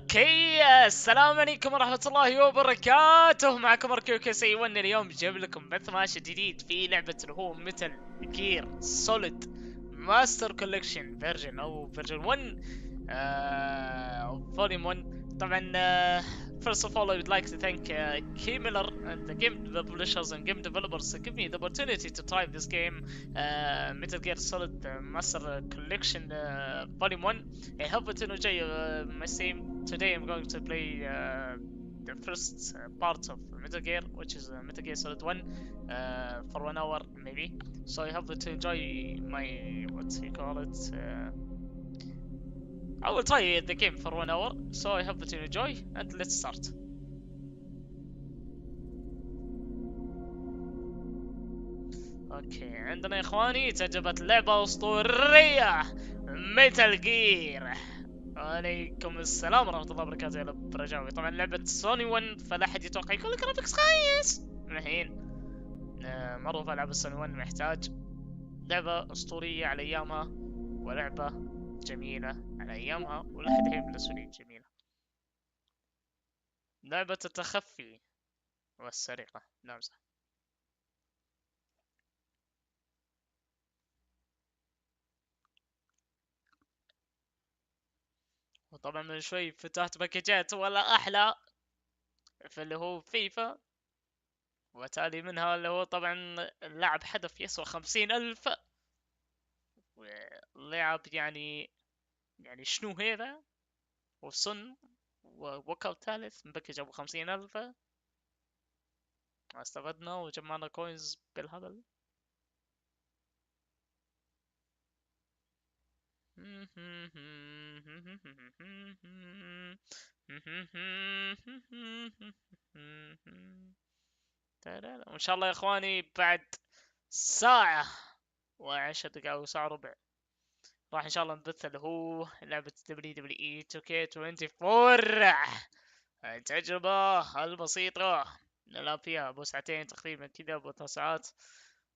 اوكي، السلام عليكم ورحمة الله وبركاته. معكم اركيو كيسي ون. اليوم جايب لكم بث ماشي جديد في لعبة اللي هو ميتال جير سوليد ماستر كولكشن فيرجن او فيرجن 1 فوليوم 1. طبعا first of all I would like to thank Key Miller and the game publishers and game developers to give me the opportunity to try this game, Metal Gear Solid Master Collection Volume 1. I hope to enjoy my stream. Today I'm going to play the first part of Metal Gear, which is Metal Gear Solid 1, for 1 hour maybe. So I hope to enjoy my, what do you call it, I will try the game for 1 hour, so I hope that you enjoy, and let's start. اوكي، عندنا يا اخواني تجربة لعبة اسطورية ميتال جير. وعليكم السلام ورحمة الله وبركاته. يا برجاوي، طبعا لعبة سوني 1 فلا احد يتوقع يكون الجرافيكس خايس الحين. معروف العاب السوني 1 محتاج لعبة اسطورية على ايامها، ولعبة جميلة على ايامها، ولحد الحين بالنسبة لي جميلة. لعبة التخفي والسرقة، نامزة. وطبعا من شوي فتحت باكجات ولا احلى في اللي هو فيفا، وتالي منها اللي هو طبعا اللاعب حدث يسوى 50,000. ولعب يعني شنو هذا، وصن ووكل ثالث مبكج ابو 50,000. استفدنا وجمعنا كوينز بالهبل. وان شاء الله يا اخواني بعد ساعة و10 دقائق او ساعة ربع راح ان شاء الله نبث اللي هو لعبة WWE 2K24. التجربة البسيطة نلعب فيها ابو ساعتين تقريبا كذا، ابو 3 ساعات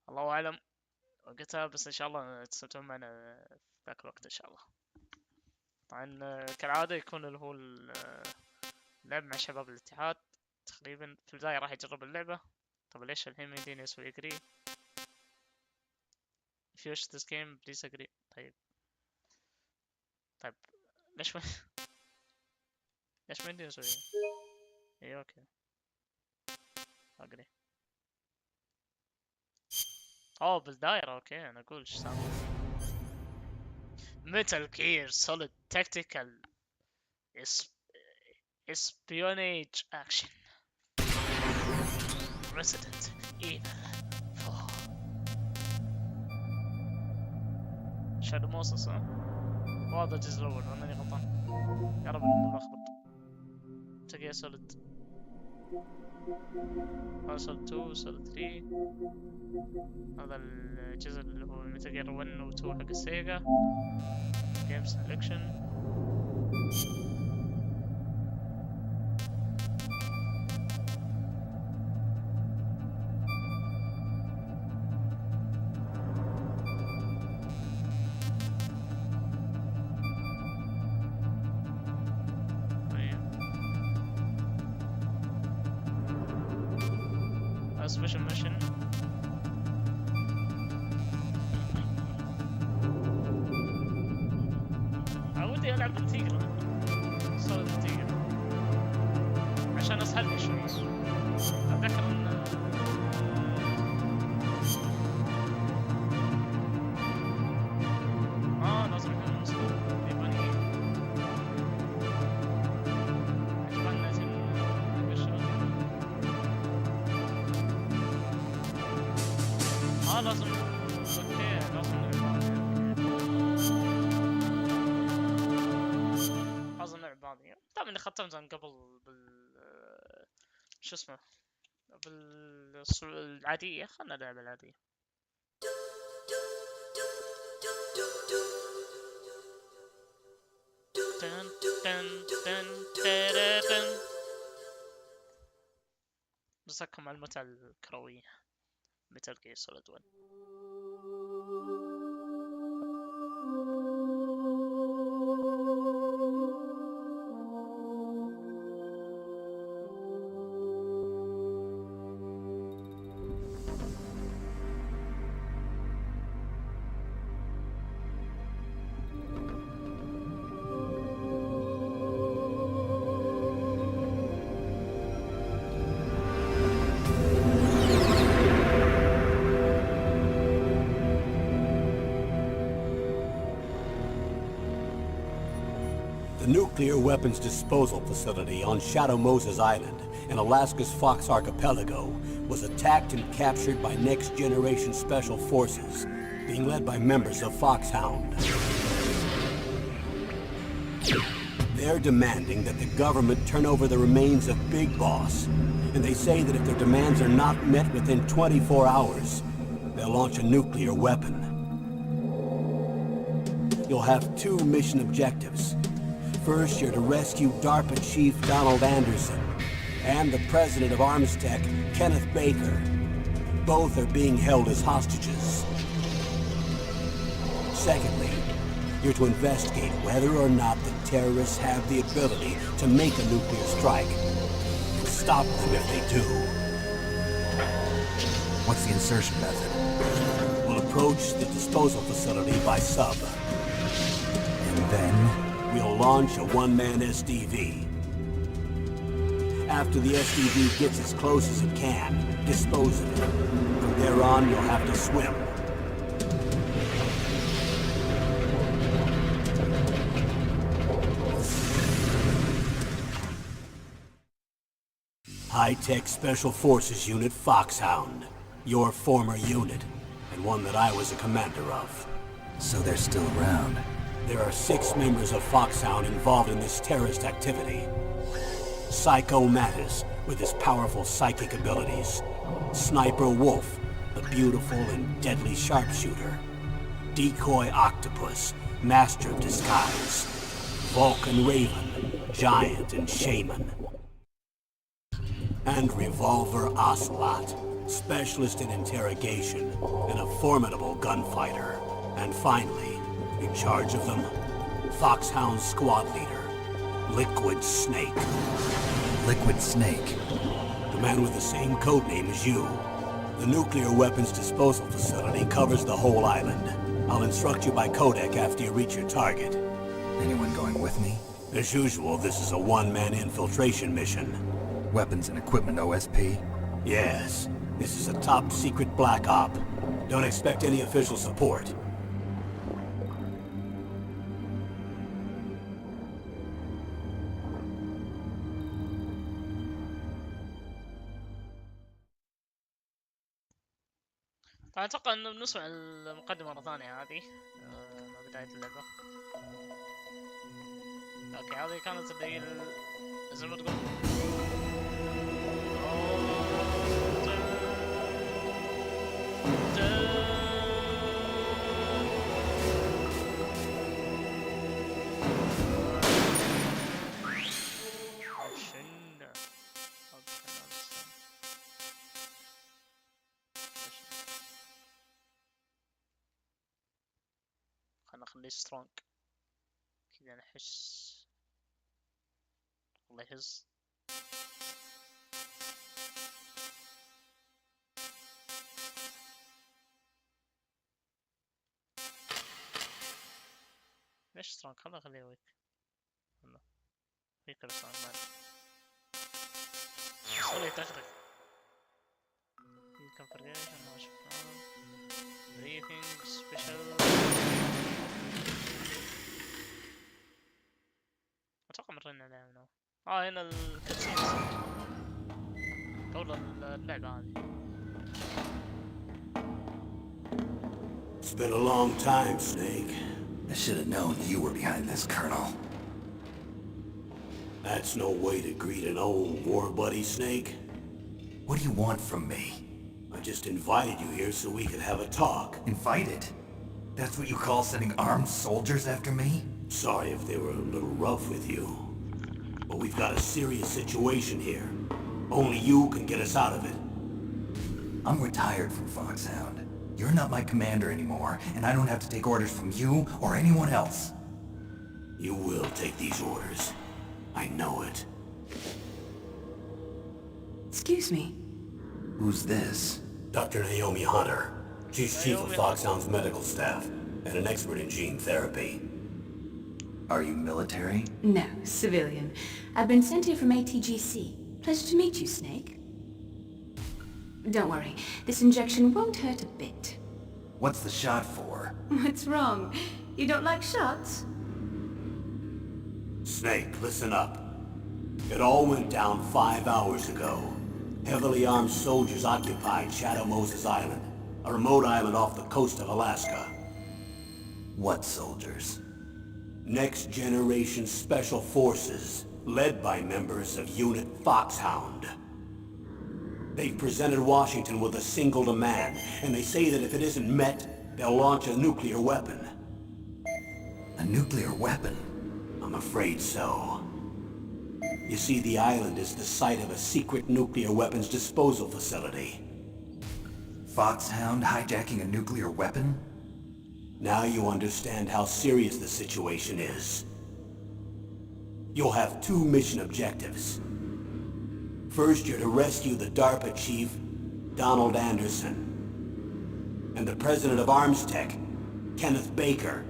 الله اعلم وقتها، بس ان شاء الله تستمتعون معنا في ذاك الوقت ان شاء الله. طبعا كالعادة يكون اللي هو اللعب مع شباب الاتحاد. تقريبا في البداية راح يجرب اللعبة. طب ليش الحين ما يديني اسوي اجري؟ if you wish this game please agree. طيب ليش ما ليش ما يديني اسوي؟ ايوه اوكي اجري. اوه بالدايرة، اوكي انا اقول ايش سامع. ميتال جير سوليد تاكتيكال espionage action Resident Evil 4. شادو موسس ها؟ وهذا الجزء الاول ولا اني غلطان؟ يا رب اني مو ملخبط. ميتال جير سوليد، هذا سوليد 2 سوليد 3. هذا الجزء اللي هو ميتال جير 1 و 2 حق السيجا. جيم سelection. سبيشل ميشن. ودي العب بالتيجر، صوت التيجر عشان اسهل لي شوي. اتذكر ان لازم يكون مسلوب ياباني. عجبنا لازم اوكي لازم نلعب بعض. طبعا اني ختمت من قبل شو اسمه بالعادية. خلنا نلعب العادية. تن تن تن تن. مسكهم على المتعة الكروية Metal Gear Solid 1. The nuclear weapons disposal facility on Shadow Moses Island in Alaska's Fox Archipelago was attacked and captured by next-generation special forces, being led by members of Foxhound. They're demanding that the government turn over the remains of Big Boss, and they say that if their demands are not met within 24 hours, they'll launch a nuclear weapon. You'll have two mission objectives. First, you're to rescue DARPA Chief Donald Anderson and the president of Armstech, Kenneth Baker. Both are being held as hostages. Secondly, you're to investigate whether or not the terrorists have the ability to make a nuclear strike and stop them if they do. What's the insertion method? We'll approach the disposal facility by sub. And then? We'll launch a one-man SDV. After the SDV gets as close as it can, dispose of it. From there on, you'll have to swim. High-Tech Special Forces Unit Foxhound. Your former unit, and one that I was a commander of. So they're still around. There are 6 members of Foxhound involved in this terrorist activity. Psycho Mattis, with his powerful psychic abilities. Sniper Wolf, the beautiful and deadly sharpshooter. Decoy Octopus, master of disguise. Vulcan Raven, giant and shaman. And Revolver Ocelot, specialist in interrogation and a formidable gunfighter. And finally, in charge of them, Foxhound's squad leader, Liquid Snake. Liquid Snake? The man with the same codename as you. The nuclear weapons disposal facility covers the whole island. I'll instruct you by codec after you reach your target. Anyone going with me? As usual, this is a one-man infiltration mission. Weapons and equipment OSP? Yes. This is a top-secret black op. Don't expect any official support. طبعا اتوقع انه بنسمع المقدمة مرة ثانية هذه مع بداية اللعبة. اوكي هذه كانت اللي هي زي ما تقول خلنا نخليه سترونج كذا نحس الله يهز. ليش سترونج؟ خلنا نخليه ويك. ويك سترونج مان سوري تغرق. configuration ما شفناه. briefing special. اتوقع مرينا عليها منو. هنا الكاتسينز قبل اللعبة هذه. It's been a long time, Snake. I should have known you were behind this, Colonel. That's no way to greet an old war buddy, Snake. What do you want from me? I just invited you here so we could have a talk. Invited? That's what you call sending armed soldiers after me? Sorry if they were a little rough with you. But we've got a serious situation here. Only you can get us out of it. I'm retired from Foxhound. You're not my commander anymore, and I don't have to take orders from you or anyone else. You will take these orders. I know it. Excuse me. Who's this? Dr. Naomi Hunter. She's chief of Foxhound's medical staff, and an expert in gene therapy. Are you military? No, civilian. I've been sent here from ATGC. Pleasure to meet you, Snake. Don't worry, this injection won't hurt a bit. What's the shot for? What's wrong? You don't like shots? Snake, listen up. It all went down 5 hours ago. Heavily armed soldiers occupied Shadow Moses Island, a remote island off the coast of Alaska. What soldiers? Next Generation Special Forces, led by members of Unit Foxhound. They've presented Washington with a single demand, and they say that if it isn't met, they'll launch a nuclear weapon. A nuclear weapon? I'm afraid so. You see, the island is the site of a secret nuclear weapons disposal facility. Foxhound hijacking a nuclear weapon? Now you understand how serious the situation is. You'll have 2 mission objectives. First, you're to rescue the DARPA chief, Donald Anderson, and the president of Armstech, Kenneth Baker.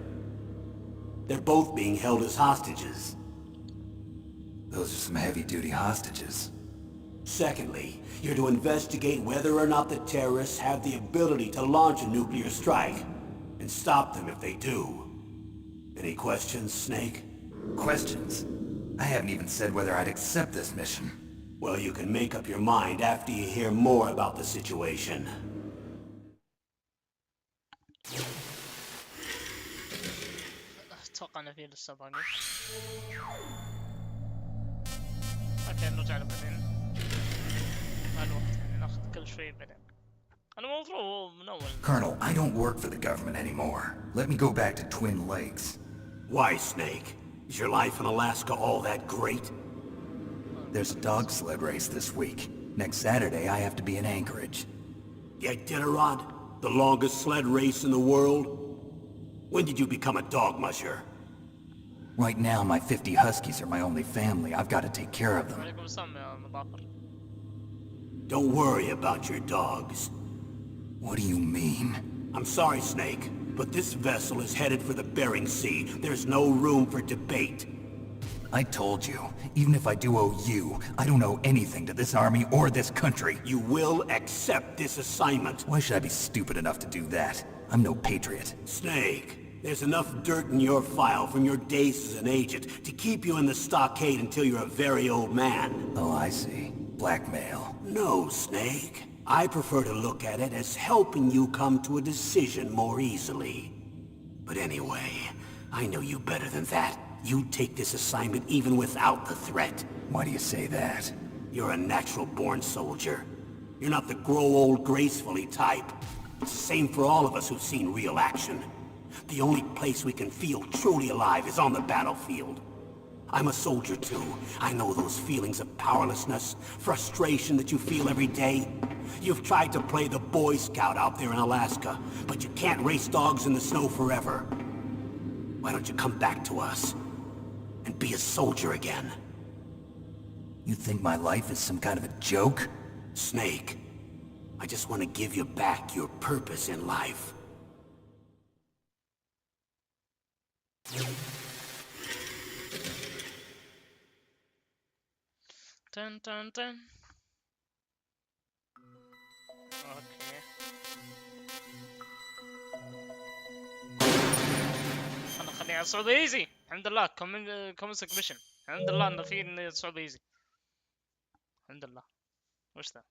They're both being held as hostages. Those are some heavy-duty hostages. Secondly, you're to investigate whether or not the terrorists have the ability to launch a nuclear strike, and stop them if they do. Any questions, Snake? Questions? I haven't even said whether I'd accept this mission. Well, you can make up your mind after you hear more about the situation. اتوقع انه في لسه باقي. اوكي نرجع له بعدين. مع الوقت يعني ناخذ كل شوي بعدين. انا المفروض من اول. Colonel, I don't work for the government anymore. Let me go back to Twin Lakes. Why, Snake? Is your life in Alaska all that great? There's a dog sled race this week. Next Saturday, I have to be in Anchorage. The Iditarod? The longest sled race in the world? When did you become a dog musher? Right now, my 50 huskies are my only family. I've got to take care of them. عليكم السلام يا مضافر. Don't worry about your dogs. What do you mean? I'm sorry, Snake, but this vessel is headed for the Bering Sea. There's no room for debate. I told you, even if I do owe you, I don't owe anything to this army or this country. You will accept this assignment. Why should I be stupid enough to do that? I'm no patriot. Snake, there's enough dirt in your file from your days as an agent to keep you in the stockade until you're a very old man. Oh, I see. Blackmail. No, Snake. I prefer to look at it as helping you come to a decision more easily. But anyway, I know you better than that. You'd take this assignment even without the threat. Why do you say that? You're a natural-born soldier. You're not the grow old gracefully type. It's the same for all of us who've seen real action. The only place we can feel truly alive is on the battlefield. I'm a soldier too. I know those feelings of powerlessness, frustration that you feel every day. You've tried to play the Boy Scout out there in Alaska, but you can't race dogs in the snow forever. Why don't you come back to us and be a soldier again? You think my life is some kind of a joke? Snake, I just want to give you back your purpose in life. Dun dun dun. اوكي. انا خليها على صعوبة ايزي. الحمد لله كومنسك ميشن. الحمد لله انه في صعوبة ايزي. الحمد لله. وش ذا؟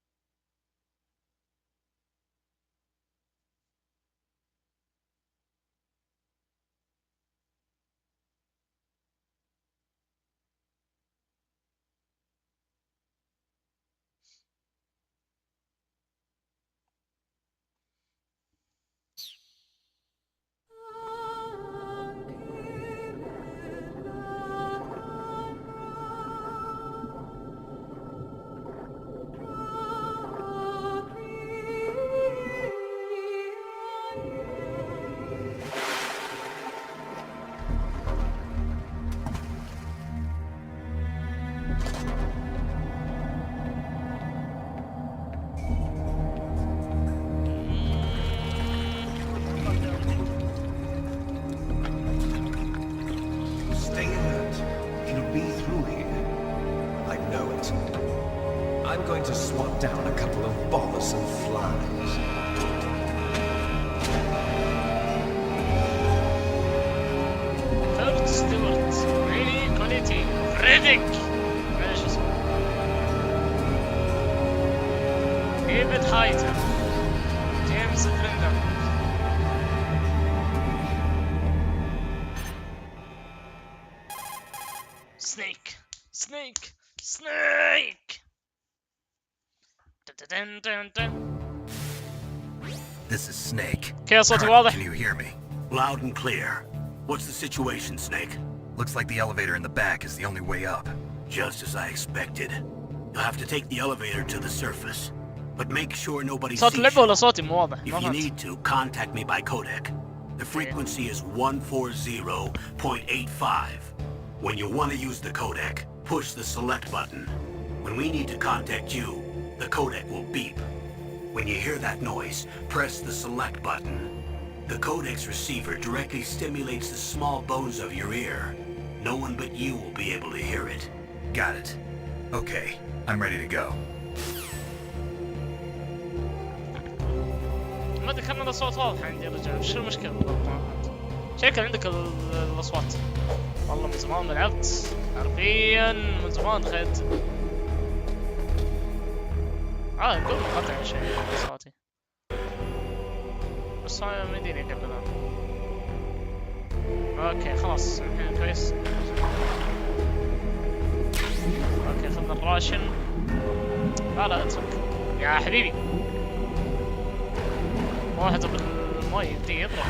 Stay alert. It'll be through here. I know it. I'm going to swat down a couple of bothersome flies. Third Stewart. Really quality. ميديك ايش اسمه ديفيد هايتر جيمس بريندر سنيك سنيك سنيك دن دن دن. This is Snake. كيف صوتي Colonel, واضح؟ can you hear me? Loud and clear. What's the situation, Snake? Looks like the elevator in the back is the only way up. Just as I expected. You'll have to take the elevator to the surface. But make sure nobody صوت sees اللعبة you. ولا صوتي مو واضح؟ If ما you فهمت. need to, contact me by codec. The frequency is 140.85. When you want to use the codec, push the select button. When we need to contact you, the codec will beep. When you hear that noise, press the select button. The codec's receiver directly stimulates the small bones of your ear. No one but you will be able to hear it. Got it. Okay, I'm ready to go. ما ادري كم الاصوات واضحة عندي يا رجال، وش المشكلة بالضبط؟ ما فهمت. شكل عندك الاصوات. والله من زمان ما لعبت، حرفيا من زمان دخلت. نقول مقطع شيء صوتي. بس هاي ما يديني قبل الان. اوكي خلاص الحين كويس. اوكي خذنا الراشن. لا اترك يا حبيبي. واحد بالماي يبدي يضرب.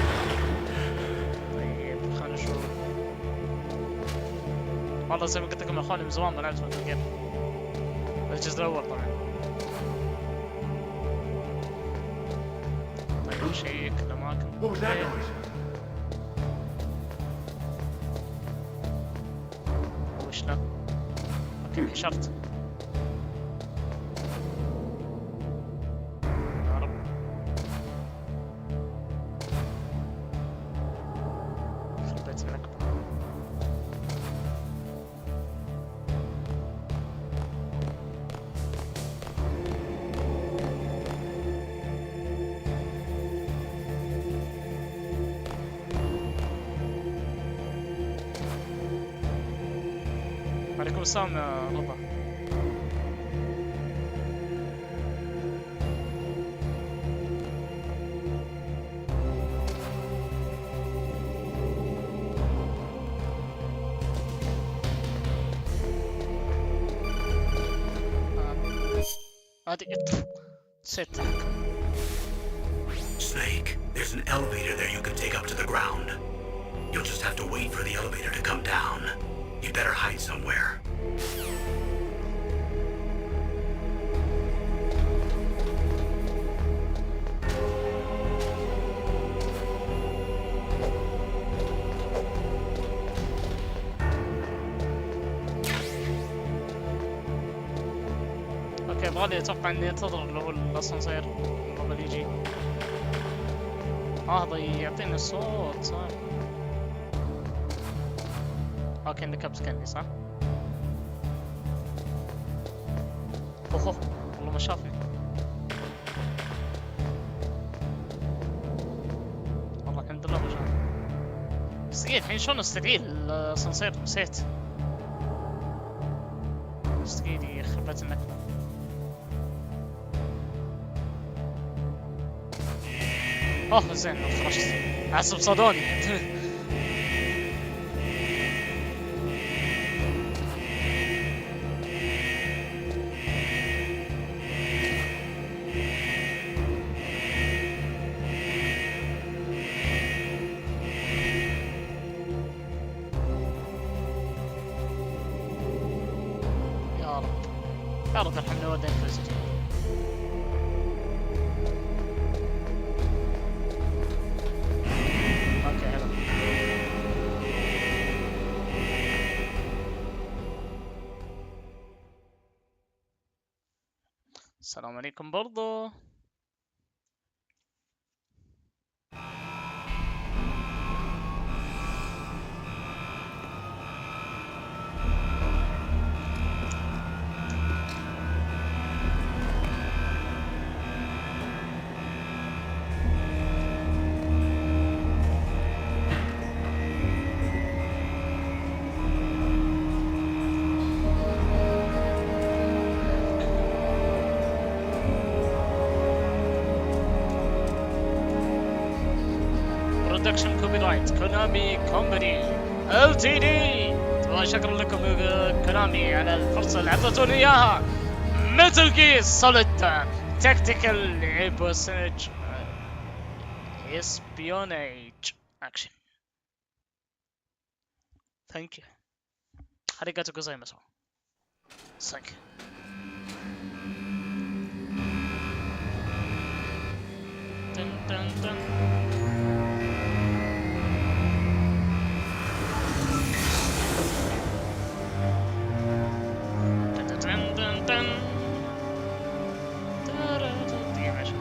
طيب خلينا نشوف. والله زي ما قلت لكم يا اخواني من زمان ما لعبت مثل جيم. الجزء الاول طبعا. طيب شيك الاماكن. وش لا؟ اوكي حشرت. يا رب. خربت منك. عليكم السلام يا رضا. هذه نسيت. Snake, there's an elevator there you can take up to the ground. You'll just have to wait for the elevator to come down. You'd better hide somewhere. اوكي يبغالي اتوقع اني انتظر اللي هو الاسانسير قبل يجي. هذا يعطيني الصوت صح. اوكي انك ابسكني صح؟ اوه والله ما شافني. والله الحمد لله ما شافني. بس الحين شلون استقيل الاسانسير نسيت. استقيل يخربت النكبة. اوه زين خرجت. عصب صادوني. يا رب ارحمنا ودنا نفوز. اوكي حلو. السلام عليكم برضو. برودكشن كوبي رايت كونامي كومباني LTD. وشكرا لكم كونامي على الفرصة اللي اعطيتوني اياها. ميتل جير سوليد تكتيكال ايبوسنج اسبيونيج اكشن. ثانك يو. arigatou gozaimasu. Thank you. Dun, dun, dun. Dun, dun, dun, dun. دقيقة ماشي.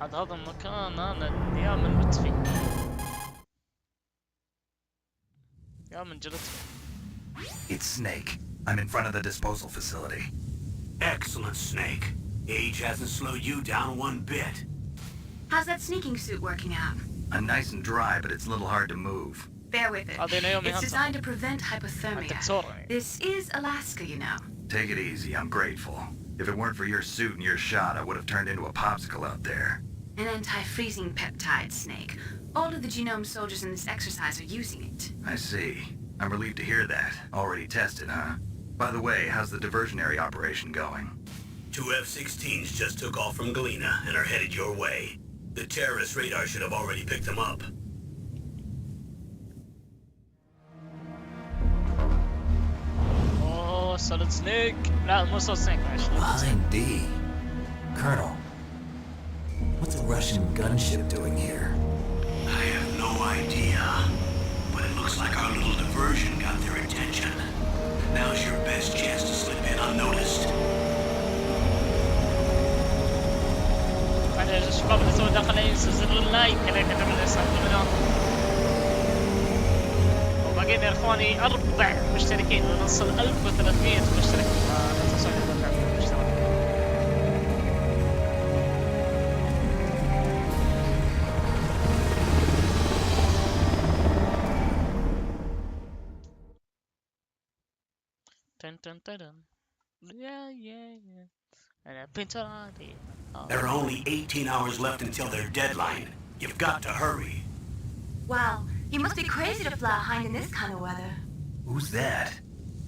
هذا المكان انا دائما مت فيه. دائما جلست فيه. It's Snake. I'm in front of the disposal facility. Excellent, Snake. Age hasn't slowed you down one bit. How's that sneaking suit working out? I'm nice and dry, but it's a little hard to move. Bear with it. It's designed to prevent hypothermia. This is Alaska, you know. Take it easy, I'm grateful. If it weren't for your suit and your shot, I would have turned into a popsicle out there. An anti-freezing peptide, Snake. All of the genome soldiers in this exercise are using it. I see. I'm relieved to hear that. Already tested, huh? By the way, how's the diversionary operation going? 2 F-16s just took off from Galena and are headed your way. The terrorist radar should have already picked them up. Oh, Solid Snake. لا مو Solid Snake معلش. Indeed. Colonel, what's a Russian gunship doing here? I have no idea, but it looks like our little diversion got their attention. Now's your best chance to slip in unnoticed. بعد الشباب اللي سووا داخل ينسوا زر اللايك اللي كتب لنا يساعدونا. وباقيين يا اخواني 4 مشتركين ونوصل 1300 مشترك. لا تنسوا تعملوا اشتراك. Dun dun dun dun. Yeah. And a pintarati. There are only 18 hours left until their deadline. You've got to hurry. Wow, you must be crazy to fly behind in this kind of weather. Who's that?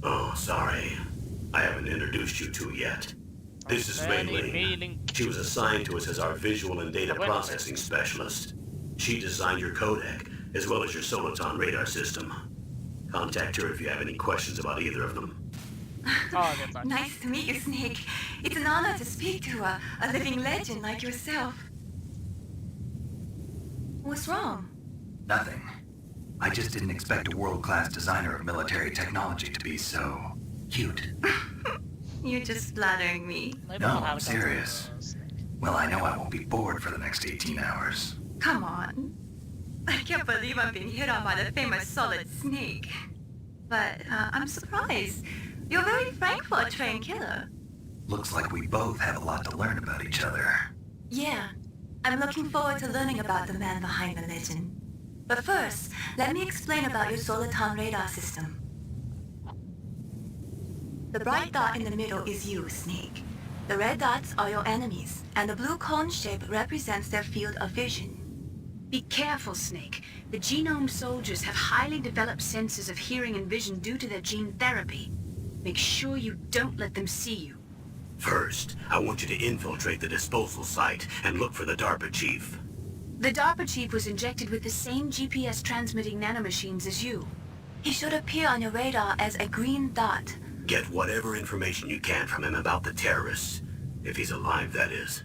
Oh, sorry. I haven't introduced you to yet. This is Mei Ling. She was assigned to us as our visual and data processing specialist. She designed your codec, as well as your Soliton radar system. Contact her if you have any questions about either of them. Oh, good luck. Nice to meet you, Snake. It's an honor to speak to a living legend like yourself. What's wrong? Nothing. I just didn't expect a world-class designer of military technology to be so cute. You're just flattering me. No, I'm serious. Well, I know I won't be bored for the next 18 hours. Come on. I can't believe I'm being hit on by the famous Solid Snake. But I'm surprised. You're very frank for a trained killer. Looks like we both have a lot to learn about each other. Yeah. I'm looking forward to learning about the man behind the legend. But first, let me explain about your Soliton radar system. The bright dot in the middle is you, Snake. The red dots are your enemies, and the blue cone shape represents their field of vision. Be careful, Snake. The genome soldiers have highly developed senses of hearing and vision due to their gene therapy. Make sure you don't let them see you. First, I want you to infiltrate the disposal site and look for the DARPA chief. The DARPA chief was injected with the same GPS transmitting nanomachines as you. He should appear on your radar as a green dot. Get whatever information you can from him about the terrorists. If he's alive, that is.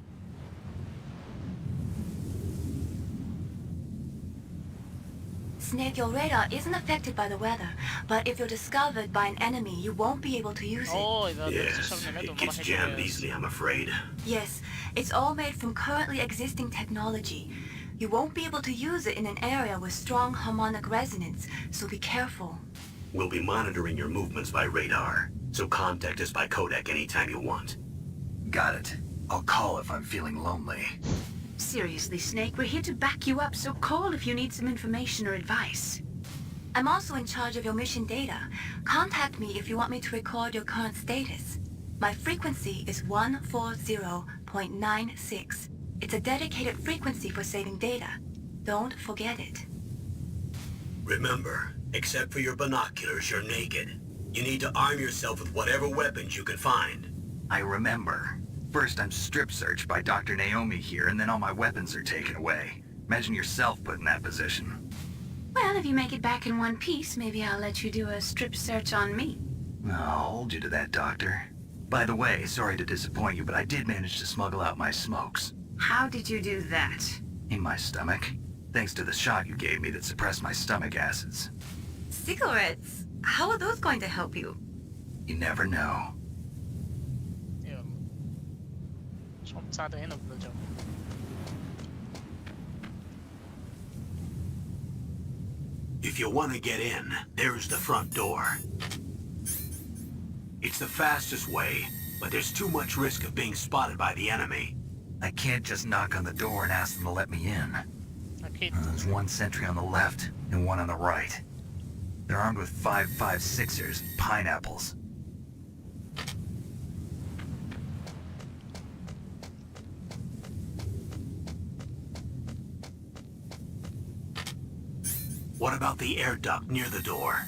Snake, your radar isn't affected by the weather, but if you're discovered by an enemy, you won't be able to use it. Oh, Yes, it gets jammed easily, I'm afraid. Yes, it's all made from currently existing technology. You won't be able to use it in an area with strong harmonic resonance, so be careful. We'll be monitoring your movements by radar, so contact us by codec anytime you want. Got it. I'll call if I'm feeling lonely. Seriously, Snake, we're here to back you up, so call if you need some information or advice. I'm also in charge of your mission data. Contact me if you want me to record your current status. My frequency is 140.96. It's a dedicated frequency for saving data. Don't forget it. Remember, except for your binoculars, you're naked. You need to arm yourself with whatever weapons you can find. I remember. First I'm strip searched by Dr. Naomi here, and then all my weapons are taken away. Imagine yourself put in that position. Well, if you make it back in one piece, maybe I'll let you do a strip search on me. I'll hold you to that, Doctor. By the way, sorry to disappoint you, but I did manage to smuggle out my smokes. How did you do that? In my stomach. Thanks to the shot you gave me that suppressed my stomach acids. Cigarettes? How are those going to help you? You never know. يلا شو مساعدة هنا بالجو. If you want to get in, there's the front door. It's the fastest way, but there's too much risk of being spotted by the enemy. I can't just knock on the door and ask them to let me in. أكيد. There's one sentry on the left and one on the right. They're armed with 5.56ers and pineapples. What about the air duct near the door?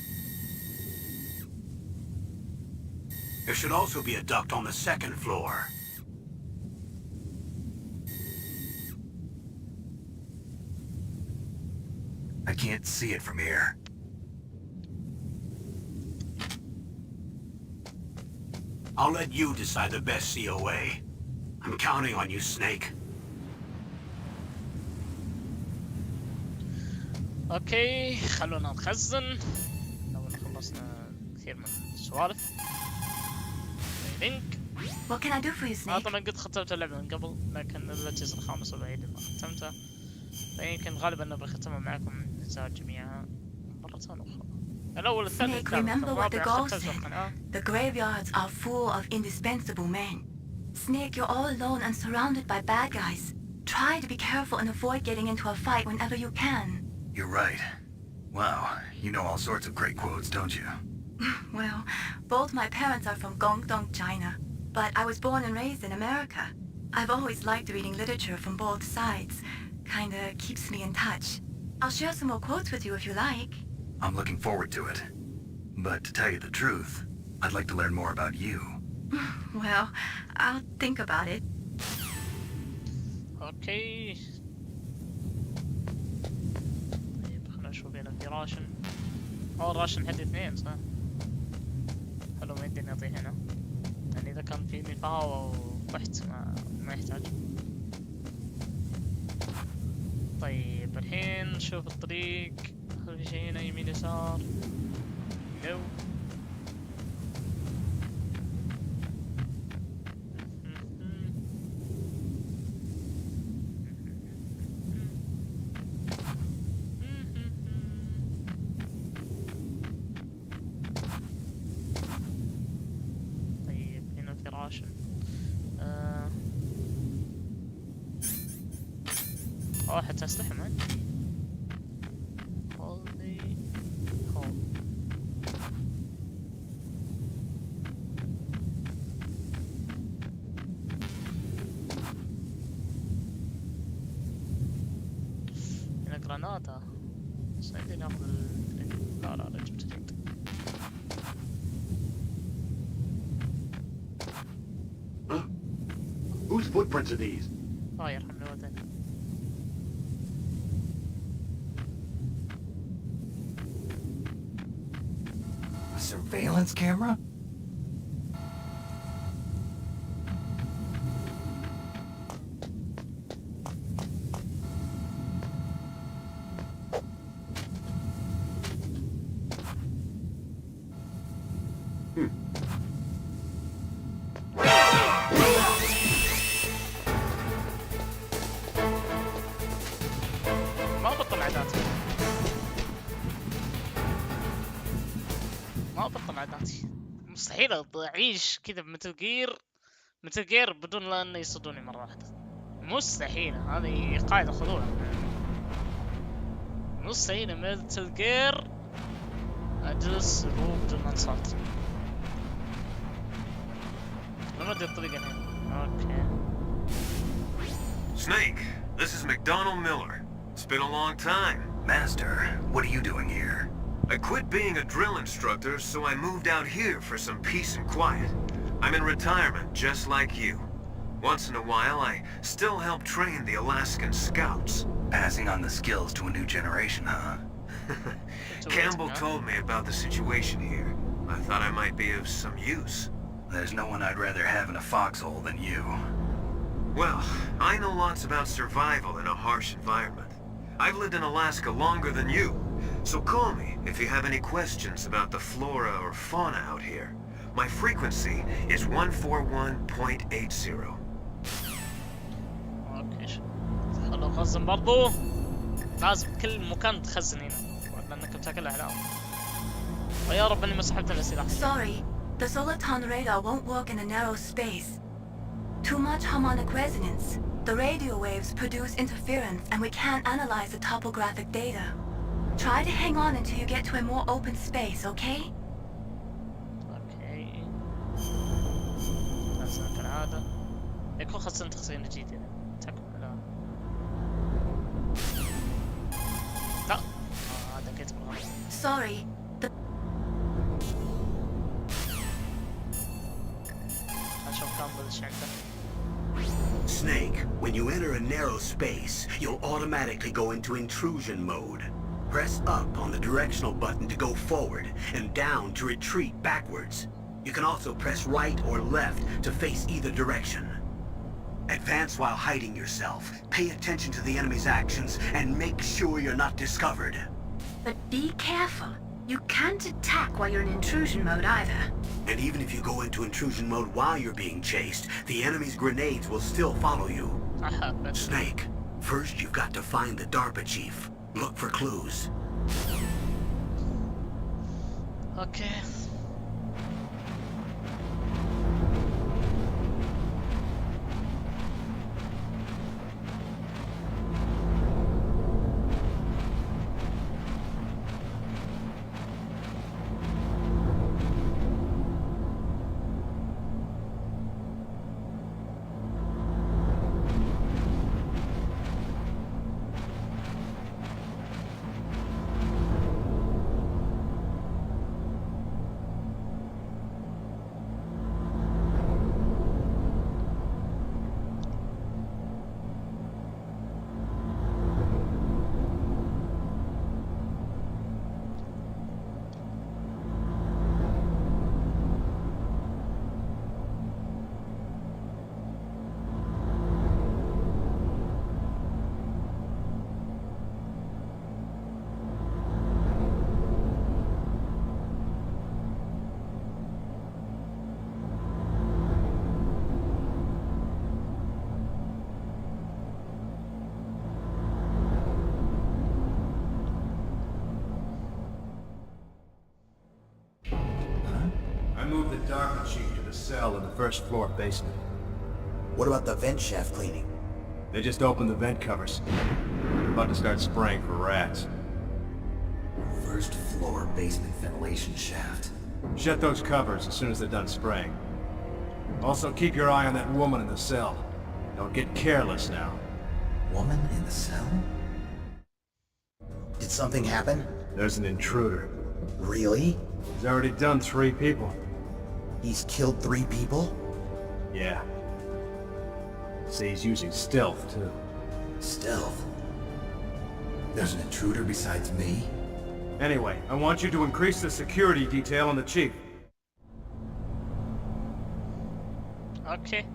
There should also be a duct on the second floor. I can't see it from here. I'll let you decide the best COA. I'm counting on you, Snake. اوكي خلونا نخزن لو خلصنا كثير من السوالف. لينك. What can I do for you, Snake? طبعا قد ختمت اللعبة من قبل، لكن الجزء الخامس والوحيد اللي ما ختمته، فيمكن غالبا نبغى ختمها معكم الأجزاء جميعها مرة أخرى. الأول الثاني. Snake, remember what the goal said. The graveyards are full of indispensable men. Snake, you're all alone and surrounded by bad guys. Try to be careful and avoid getting into a fight whenever you can. You're right. Wow, you know all sorts of great quotes, don't you? Well, both my parents are from Guangdong, China, but I was born and raised in America. I've always liked reading literature from both sides. Kinda keeps me in touch. I'll share some more quotes with you if you like. I'm looking forward to it. But to tell you the truth, I'd like to learn more about you. Well, I'll think about it. اوكي. طيب خلنا نشوف هنا في راشن. راشن حد اثنين صح؟ حلو ما يديني اعطيه هنا. يعني اذا كان فيني فهو وطحت ما يحتاج. طيب الحين نشوف الطريق. هل في شيء هنا يمين يسار؟ نو. طيب هنا في راشن. حتى اسلحة ما عندي. هولي هول. هنا جراناتا. بس عندي ناخذ لا جبت جديد. Whose footprints are these? يرحمني والدينا. A surveillance camera? ما بطل عاداتي. ما بطل عاداتي. مستحيل اعيش كذا بمتل جير بدون لا انه يصدوني مرة واحدة. مستحيل. هذه قاعدة خذوها. مستحيل متل جير اجلس بدون ما انصاد. نودي الطريق الحين. اوكي. Snake, this is McDonald Miller. It's been a long time. Master, what are you doing here? I quit being a drill instructor, so I moved out here for some peace and quiet. I'm in retirement, just like you. Once in a while, I still help train the Alaskan Scouts. Passing on the skills to a new generation, huh? Campbell told me about the situation here. I thought I might be of some use. There's no one I'd rather have in a foxhole than you. Well, I know lots about survival in a harsh environment. I've lived in Alaska longer than you, so call me if you have any questions about the flora or fauna out here. My frequency is 141.80. اوكي. خلو نخزن برضو. لازم كل مكان تخزن هنا ولا انك بتاكل احلام. ويا رب اني ما سحبت الاسلحه. Sorry, the Soliton radar won't work in a narrow space. Too much harmonic resonance. The radio waves produce interference and we can't analyze the topographic data. Try to hang on until you get to a more open space, okay? اوكي. خزن كالعادة. يكون خزنت تخزين جديد يعني. تاكل لا. لا. هذا كتب غلط. Sorry, the... اشوف كامبل ايش عنده. Snake, when you enter a narrow space, you'll automatically go into intrusion mode. Press up on the directional button to go forward, and down to retreat backwards. You can also press right or left to face either direction. Advance while hiding yourself. Pay attention to the enemy's actions, and make sure you're not discovered. But be careful. You can't attack while you're in intrusion mode either. And even if you go into intrusion mode while you're being chased, the enemy's grenades will still follow you. Snake, first you've got to find the DARPA chief. Look for clues. اوكي. I moved the DARPA chief to the cell in the first floor basement. What about the vent shaft cleaning? They just opened the vent covers. They're about to start spraying for rats. First floor basement ventilation shaft. Shut those covers as soon as they're done spraying. Also keep your eye on that woman in the cell. Don't get careless now. Woman in the cell? Did something happen? There's an intruder. Really? He's already done 3 people. He's killed 3 people? Yeah. See, he's using stealth, too. Stealth? There's an intruder besides me? Anyway, I want you to increase the security detail on the chief. اوكي.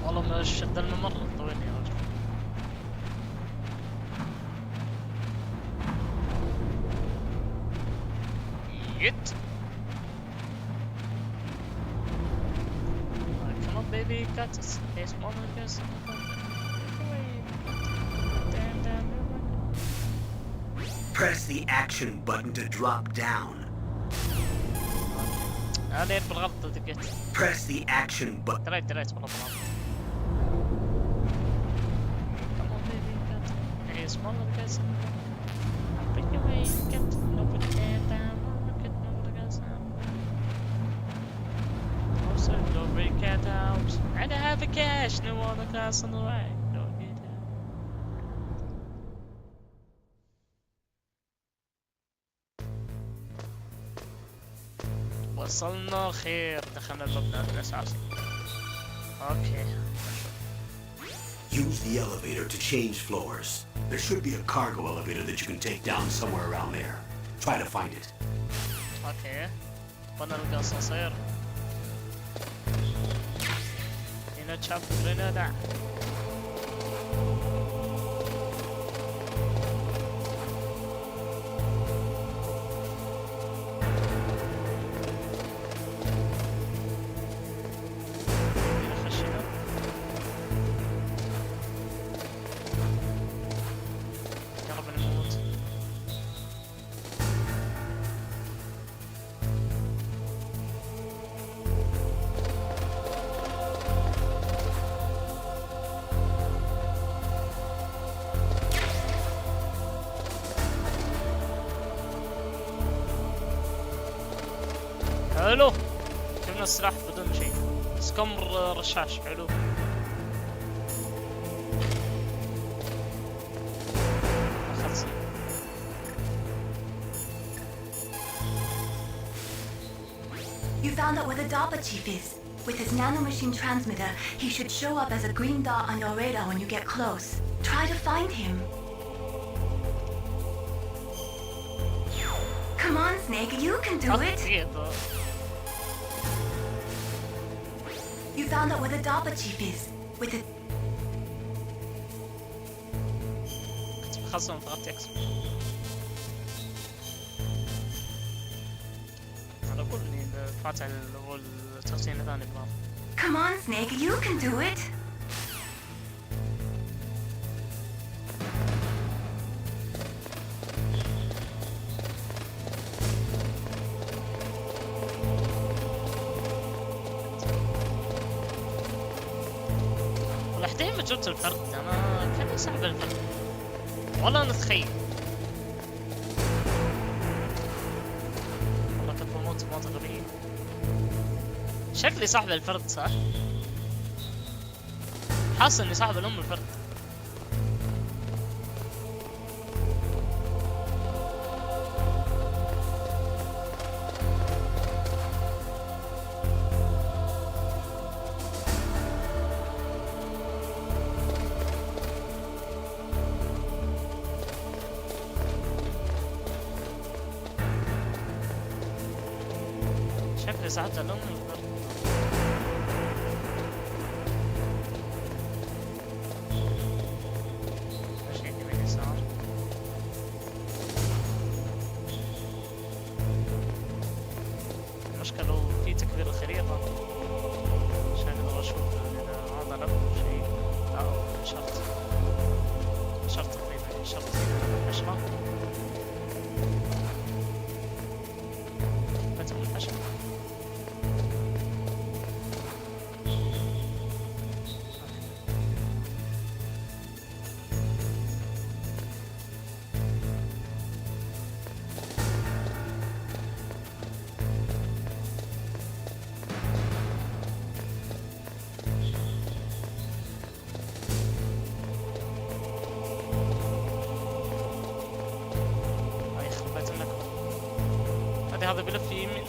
والله ما شد الممر طويل يا رجل. Yet. Come on, baby, got this. Here's one of this. Damn, damn, Press the action button to drop down. انا بالغلط دقيت. Press the action button. دريت والله بالغلط. Come on baby, got a smaller guys. Bring your way, get nobody can down. Get nobody guys down. Also, nobody cat out. And I have a cash, no other class on the way. No need it. وصلنا خير، دخلنا المبنى الأساسي. اوكي. Use the elevator to change floors. There should be a cargo elevator that you can take down somewhere around there. Try to find it. اوكي. بنلقى اسانسير. هنا تشاب جرينادا. حلو. جبنا السلاح بدون شيء. سكمر رشاش حلو. أخذ. You found out where the DARPA chief is. With his nanomachine transmitter, he should show up as a green dot on your radar when you get close. Try to find him. Come on, Snake, you can do it. You found out where the DARPA chief is. With his... كنت بخزن فقط يكسب. أنا أقول إني فاتح التخزين الثاني بالغلط. Come on, Snake, you can do it. ولحدين ما جبت الفرد، أنا كان صعب الفرد. ولا نتخيل. والله كنت بموت موت غبية. شكلي صاحب الفرد صح؟ حاسس اني صاحب الام الفرد. شكلي صاحب الام الفرد. المشكلة لو في تكبير الخريطة عشان أقدر أشوف إذا هذا لعب شيء. لا شرط تقريبا شرط هنا 10 فتح 10. هذا بلف يمين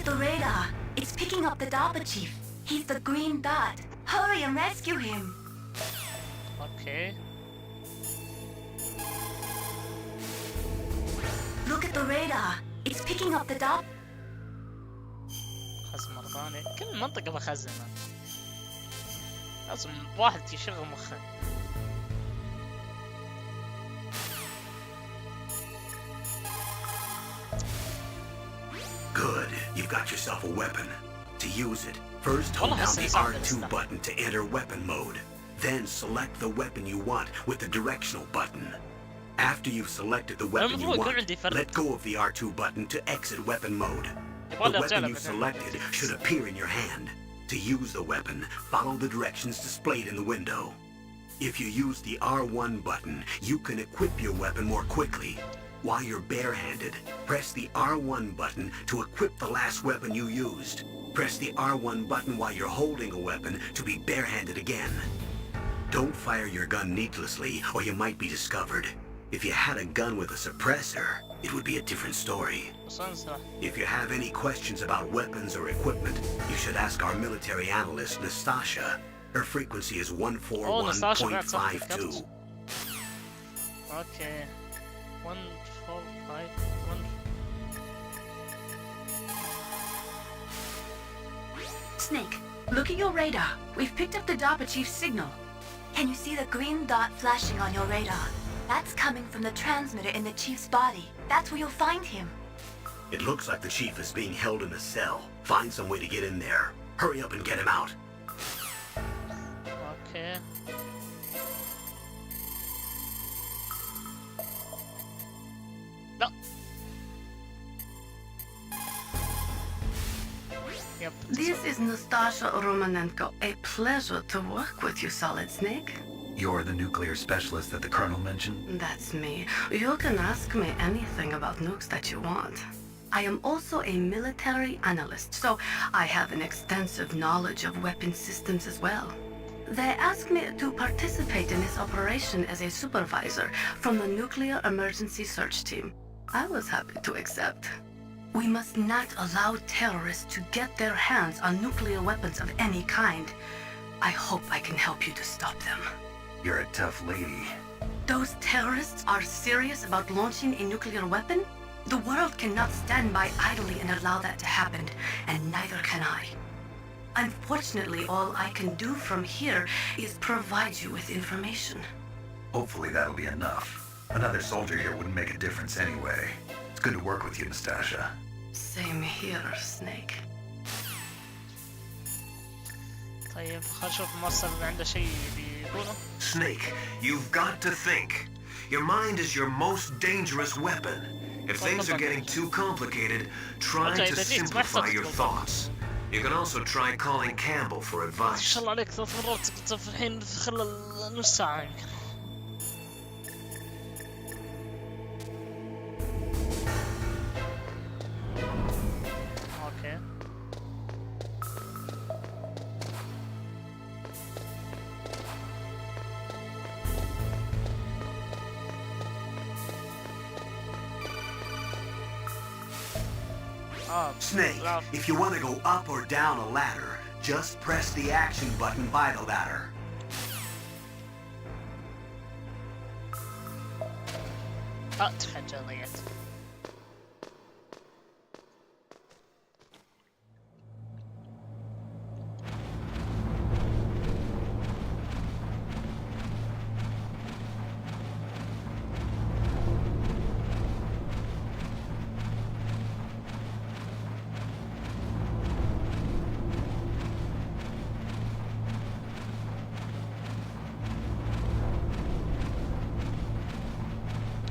the radar. It's picking up the DARPA chief. He's the green dot. Hurry and rescue him. اوكي. Look at the radar. It's picking up the DARPA. خزن مرة ثانية. كل المنطقة بخزنها. لازم واحد يشغل مخه. Good. You've got yourself a weapon. To use it, first hold والله down حسن the يساعد R2 السلاح. button to enter weapon mode. Then select the weapon you want with the directional button. After you've selected the weapon you المفروض يكون want, عندي فرق. let go of the R2 button to exit weapon mode. يبغى The لي أرجع weapon له you بعدين. selected should appear in your hand. To use the weapon, follow the directions displayed in the window. If you use the R1 button, you can equip your weapon more quickly. While you're barehanded, press the R1 button to equip the last weapon you used. Press the R1 button while you're holding a weapon to be barehanded again. Don't fire your gun needlessly or you might be discovered. If you had a gun with a suppressor, it would be a different story. بس وين السلاح؟ If you have any questions about weapons or equipment, you should ask our military analyst, Nastasha. Her frequency is نستاشا بعد صح 141.52. اوكي. 145 Snake, look at your radar. We've picked up the DARPA chief's signal. Can you see the green dot flashing on your radar? That's coming from the transmitter in the chief's body. That's where you'll find him. It looks like the chief is being held in a cell. Find some way to get in there. Hurry up and get him out. اوكي. لا. يب. This is Nastasha Romanenko. A pleasure to work with you, Solid Snake. You're the nuclear specialist that the Colonel mentioned? That's me. You can ask me anything about nukes that you want. I am also a military analyst, so I have an extensive knowledge of weapon systems as well. They asked me to participate in this operation as a supervisor from the Nuclear Emergency Search Team. I was happy to accept. We must not allow terrorists to get their hands on nuclear weapons of any kind. I hope I can help you to stop them. You're a tough lady. Those terrorists are serious about launching a nuclear weapon? The world cannot stand by idly and allow that to happen, and neither can I. Unfortunately, all I can do from here is provide you with information. Hopefully that'll be enough. Another soldier here wouldn't make a difference anyway. It's good to work with you, Nastasha. Same here, Snake. طيب خلينا نشوف المرسل إذا عنده شيء بيقوله. Snake, you've got to think. Your mind is your most dangerous weapon. If things are getting too complicated, try to simplify your thoughts. You can also try calling Campbell for ما advice. شاء الله عليك 3 مرات قلت في الحين في خلال نص ساعة يمكن. اوكي. Snake, if you want to go up or down a ladder, just press the action button by the ladder. تخجل ضيعت.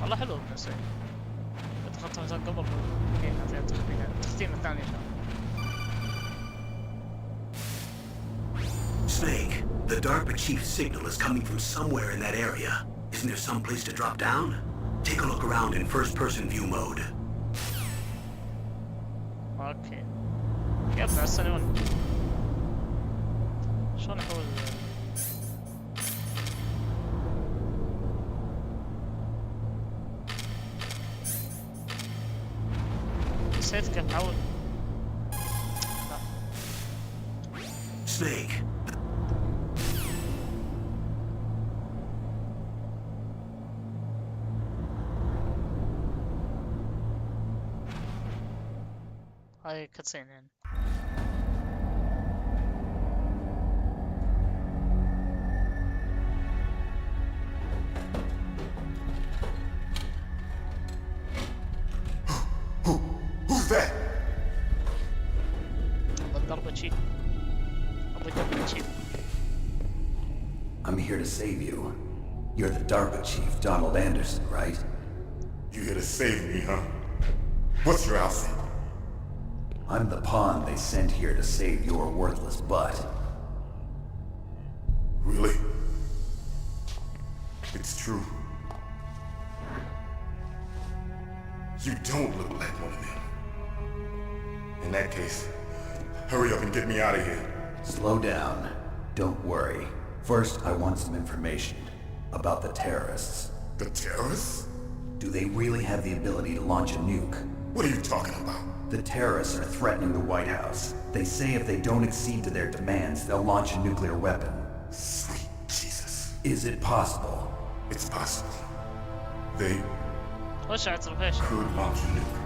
والله حلو بالنسبة لي. دخلت مثلا قبل التختيم الثاني إن شاء الله. Snake, the DARPA chief's signal is coming from somewhere in that area. Isn't there some place to drop down? Take a look around in first-person view mode. اوكي. يب هسه وين؟ شلون احول؟ نسيت كيف احول. Snake. هاي كاتسين يعني. Who's that? ضربة شيء. ضربة شيء. I'm here to save you. You're the DARPA chief, Donald Anderson, right? You here to save me, huh? What's your outfit? I'm the pawn they sent here to save your worthless butt. Really? It's true. You don't look like one of them. In that case, hurry up and get me out of here. Slow down. Don't worry. First, I want some information about the terrorists. The terrorists? Do they really have the ability to launch a nuke? What are you talking about? The terrorists are threatening the White House. They say if they don't accede to their demands, they'll launch a nuclear weapon. Sweet Jesus. Is it possible? It's possible. They وش اعترفش؟ could launch a nuke.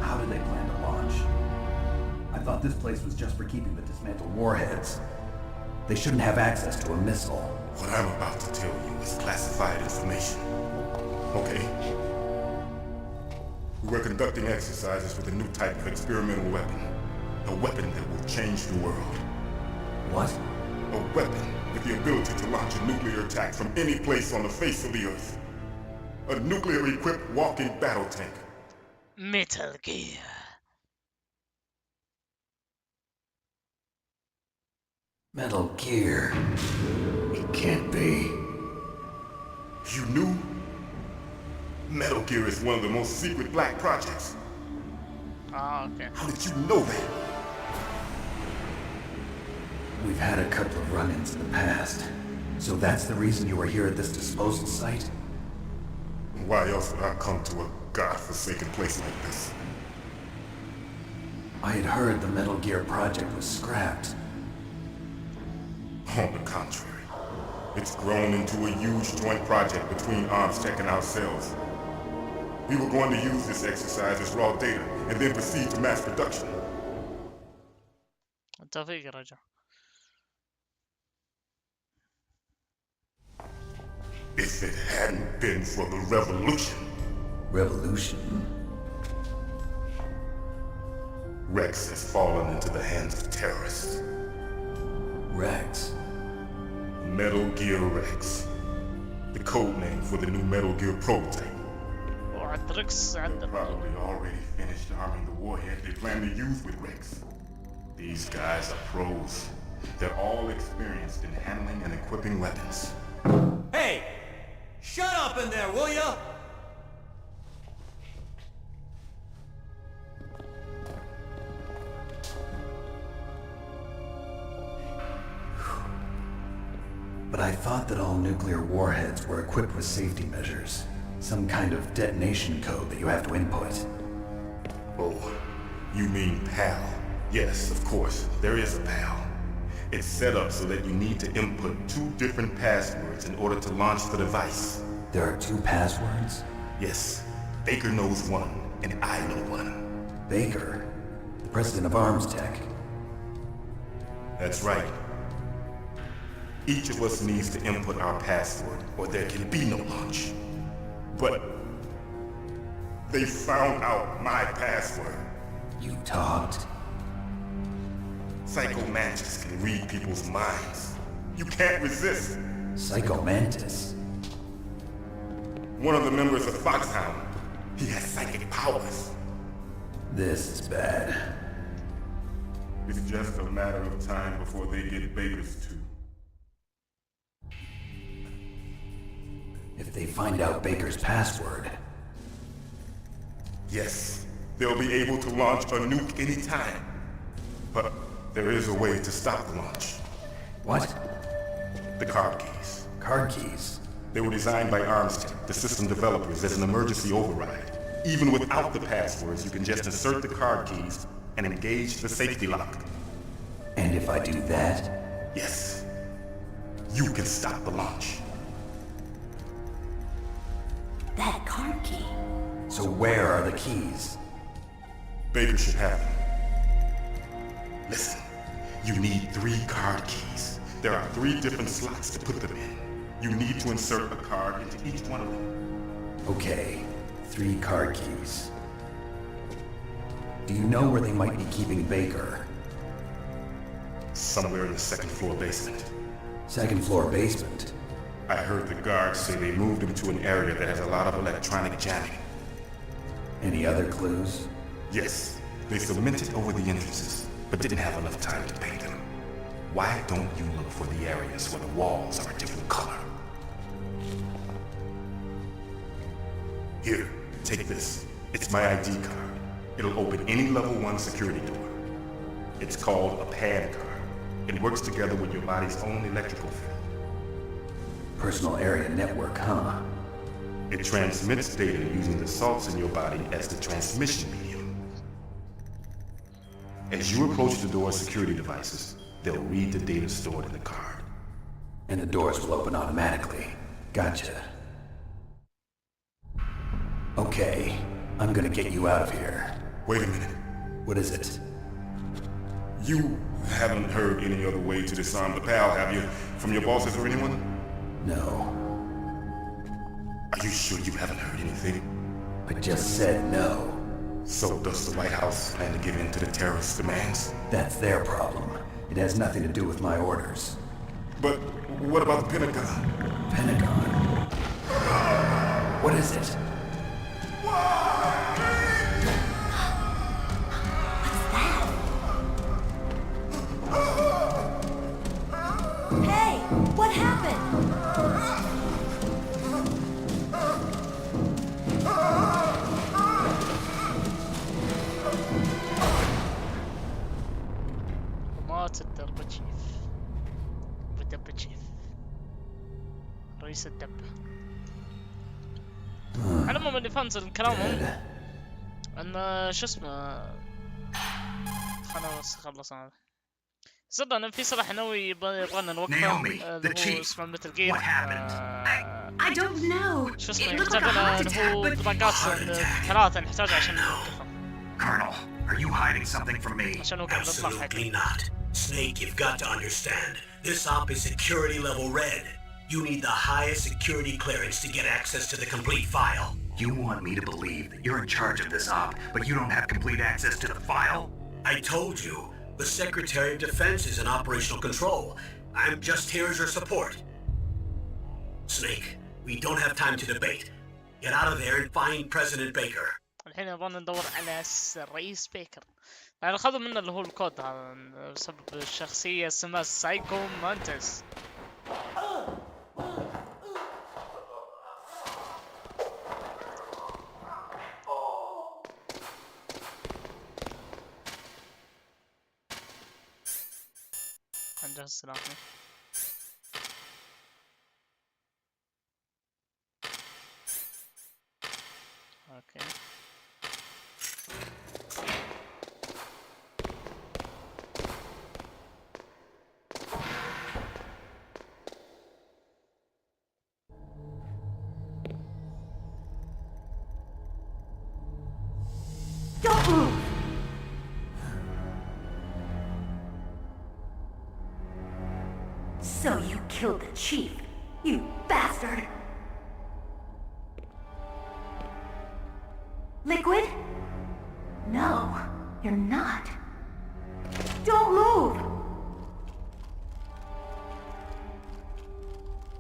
How do they plan to launch? I thought this place was just for keeping the dismantled warheads. They shouldn't have access to a missile. What I'm about to tell you is classified information. Okay? We're conducting exercises with a new type of experimental weapon. A weapon that will change the world. What? A weapon with the ability to launch a nuclear attack from any place on the face of the Earth. A nuclear-equipped walking battle tank. Metal Gear. Metal Gear. It can't be. You knew? Metal Gear is one of the most secret black projects. Ah, okay. How did you know that? We've had a couple of run-ins in the past. So that's the reason you were here at this disposal site? Why else would I come to a godforsaken place like this? I had heard the Metal Gear project was scrapped. On the contrary, it's grown into a huge joint project between ArmsTech and ourselves. We were going to use this exercise as raw data and then proceed to mass production. توفيق يا رجل. If it hadn't been for the revolution. Revolution? Rex has fallen into the hands of terrorists. Rex? Metal Gear Rex. The code name for the new Metal Gear prototype. وعد ريكس They're عند probably already finished arming the warhead they plan to use with Rex. These guys are pros. They're all experienced in handling and equipping weapons. Hey! Shut up in there, will ya? But I thought that all nuclear warheads were equipped with safety measures. Some kind of detonation code that you have to input. Oh, you mean PAL? Yes, of course, there is a PAL. It's set up so that you need to input 2 different passwords in order to launch the device. There are 2 passwords? Yes, Baker knows one, and I know one. Baker? The president of ArmsTech? That's right. Each of us needs to input our password, or there can be no launch. But they found out my password. You talked? Psycho Mantis can read people's minds. You can't resist. Psycho Mantis? One of the members of Foxhound. He has psychic powers. This is bad. It's just a matter of time before they get Baker's too. If they find out Baker's password... Yes, they'll be able to launch a nuke anytime. But there is a way to stop the launch. What? The card keys. Card keys? They were designed by ArmsTech, the system developers, as an emergency override. Even without the passwords, you can just insert the card keys and engage the safety lock. And if I do that? Yes. You can stop the launch. That card key. So where are the keys? Baker should have them. Listen, you need 3 card keys. There are 3 different slots to put them in. You need to insert a card into each one of them. Okay, 3 card keys. Do you know where they might be keeping Baker? Somewhere in the 2nd floor basement. 2nd floor basement? I heard the guards say they moved him to an area that has a lot of electronic jamming. Any other clues? Yes, they cemented over the entrances, but didn't have enough time to paint them. Why don't you look for the areas where the walls are a different color? Here, take this. It's my ID card. It'll open any level 1 security door. It's called a PAN card. It works together with your body's own electrical field. Personal area network, huh? It transmits data using the salts in your body as the transmission medium. As you approach the door's security devices, they'll read the data stored in the card. And the doors will open automatically. Gotcha. Okay, I'm gonna get you out of here. Wait a minute. What is it? You haven't heard any other way to disarm the PAL, have you? From your bosses or anyone? No. Are you sure you haven't heard anything? I just said no. So does the White House plan to give in to the terrorist demands? That's their problem. It has nothing to do with my orders. But what about the Pentagon? Pentagon? What is it? Hey, what happened? مات الدرب تشيف بالدب تشيف رئيس الدب. على العموم اللي فهمت من كلامهم ان شو اسمه خلنا بس خلص هذا صدق ان في صراحه ناوي يبغانا نوقفه اللي هو اسمه مثل جير I don't know. شو اسمه يحتاج لنا هو بطاقات 3 نحتاجها عشان نوقفه. Colonel, are you hiding something from me? عشان نوقف نطلع Absolutely not. Snake, you've got to understand. This op is security level red. You need the highest security clearance to get access to the complete file. You want me to believe that you're in charge of this op, but you don't have complete access to the file? I told you, the Secretary of Defense is in operational control. I'm just here as your support. Snake, we don't have time to debate. Get out of there and find President Baker. الحين نبغى ندور على الرئيس بيكر. يعني اخذوا منه اللي هو الكود هذا بسبب الشخصية اسمها سايكو مانتس. عنده السلاح. اوكي. Don't move! So you killed the chief, you bastard! Liquid? No, you're not. Don't move!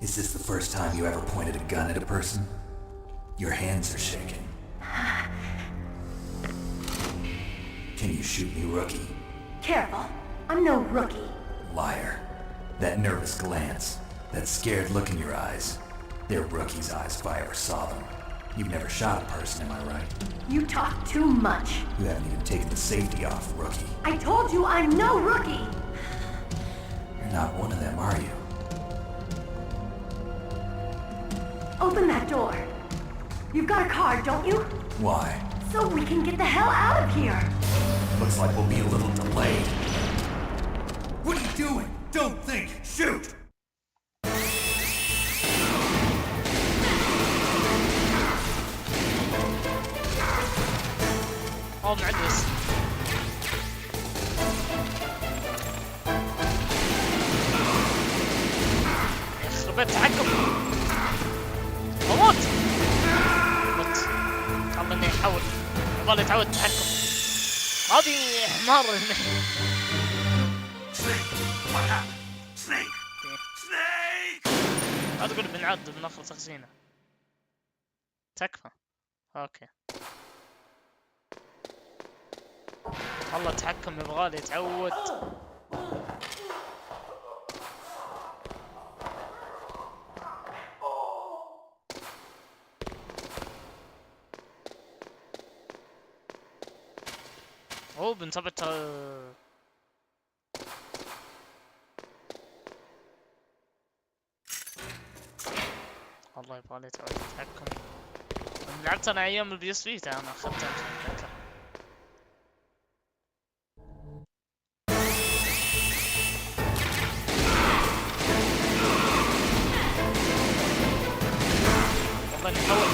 Is this the first time you ever pointed a gun at a person? Your hands are shaking. Can you shoot me, rookie? Careful, I'm no rookie. Liar. That nervous glance, that scared look in your eyes. They're rookies' eyes if I ever saw them. You've never shot a person, am I right? You talk too much. You haven't even taken the safety off, rookie. I told you I'm no rookie! You're not one of them, are you? Open that door. You've got a card, don't you? Why? So we can get the hell out of here! Looks like we'll be a little delayed. What are you doing? Don't think! Shoot! اوه معدس. يخرب بيت تحكم. اموت. مت. خلني احاول. يبغالي اتعود التحكم. هذه حمار. لا تقول بنعد بناخذ تخزينه. تكفى. اوكي. والله التحكم يبغالي يتعود. اوه بنثبت. والله يبغالي يتعود التحكم. لعبت انا ايام البي اس فيتا، انا اخذتها عشان اتذكر. والله نحاول.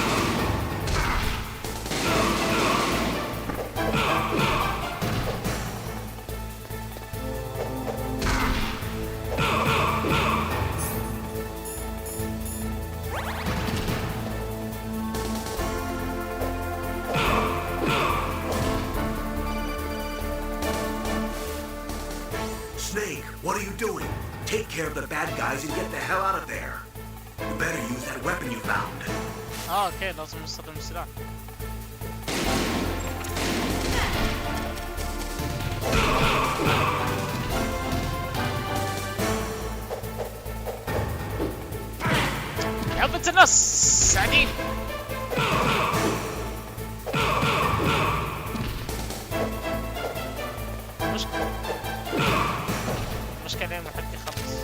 Snake, what are you doing? Take care of the bad guys and get the hell out of there. You better use that weapon you found. اوكي لازم نستخدم السلاح. يا بنت الناس سعدين. مشكلة ما حد يخلص.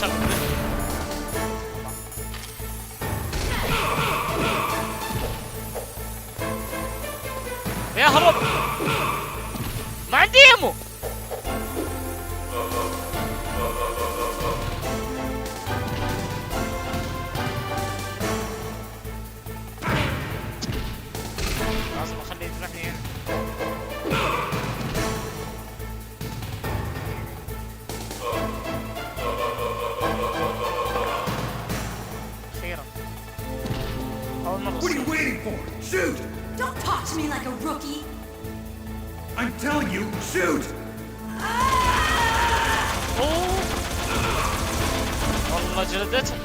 شغل. يهرب. ما عندي يمو. لازم اخليه يذبحني يعني. اخيرا. اول مرة. What are you waiting for? Shoot! Don't talk to me like a rookie. I'm telling you, shoot! اوه والله جلدته.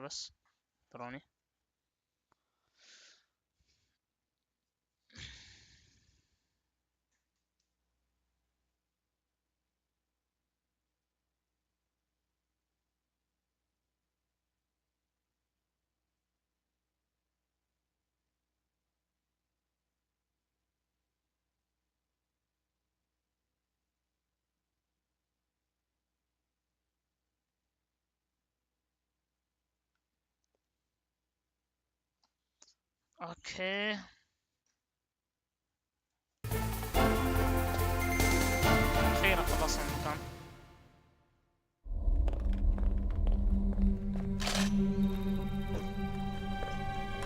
بس تراني. اوكي اخيرا خلصنا المكان.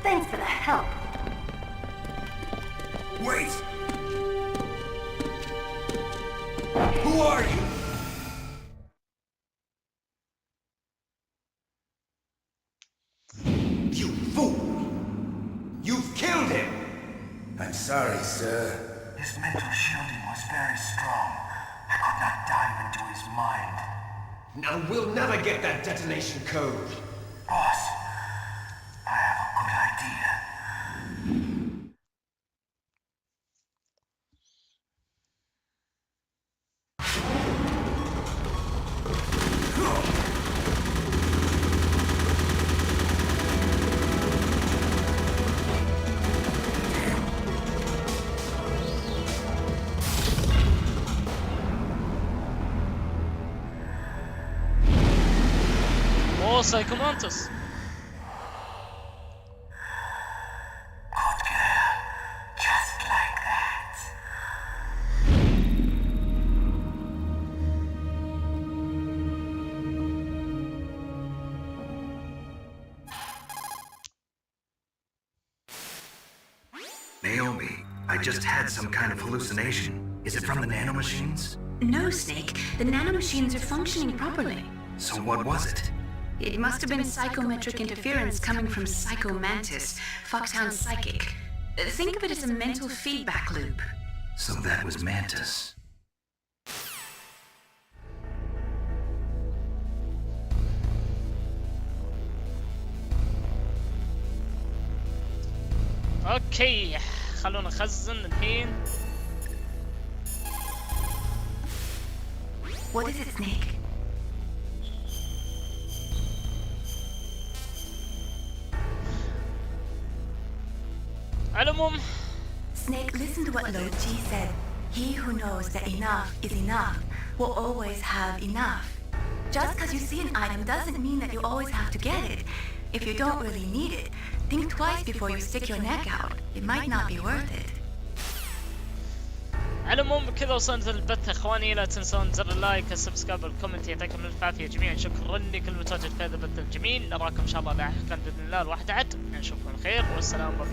Thanks for the help. Wait! Who are you? You fool! You've killed him! I'm sorry, sir. His mental shielding was very strong. I could not dive into his mind. Now we'll never get that detonation code. Boss, I have a good idea. اوه سايكومانتس. Good girl. Just like that. Naomi, I just had some kind of hallucination. Is it from the nanomachines? No, Snake. The nanomachines are functioning properly. So what was it? It must have been psychometric interference coming from Psycho Mantis, Foxhound's psychic. Think of it as a mental feedback loop. So that was Mantis. اوكي خلونا نخزن الحين. What is it, Snake? على العموم Snake, listen to what Lo Chi said. He who knows that enough is enough will always have enough. Just because you see an item doesn't mean that you always have to get it. If you don't really need it, think twice before you stick your neck out. It might not be worth it. على العموم كذا وصلنا للبث اخواني. لا تنسون زر اللايك السبسكرايب والكومنت. يعطيكم الف عافيه جميعا. شكرا لكل متواجد في هذا البث الجميل. نراكم ان شاء الله لاحقا باذن الله الواحد عد. نشوفكم خير والسلام عليكم.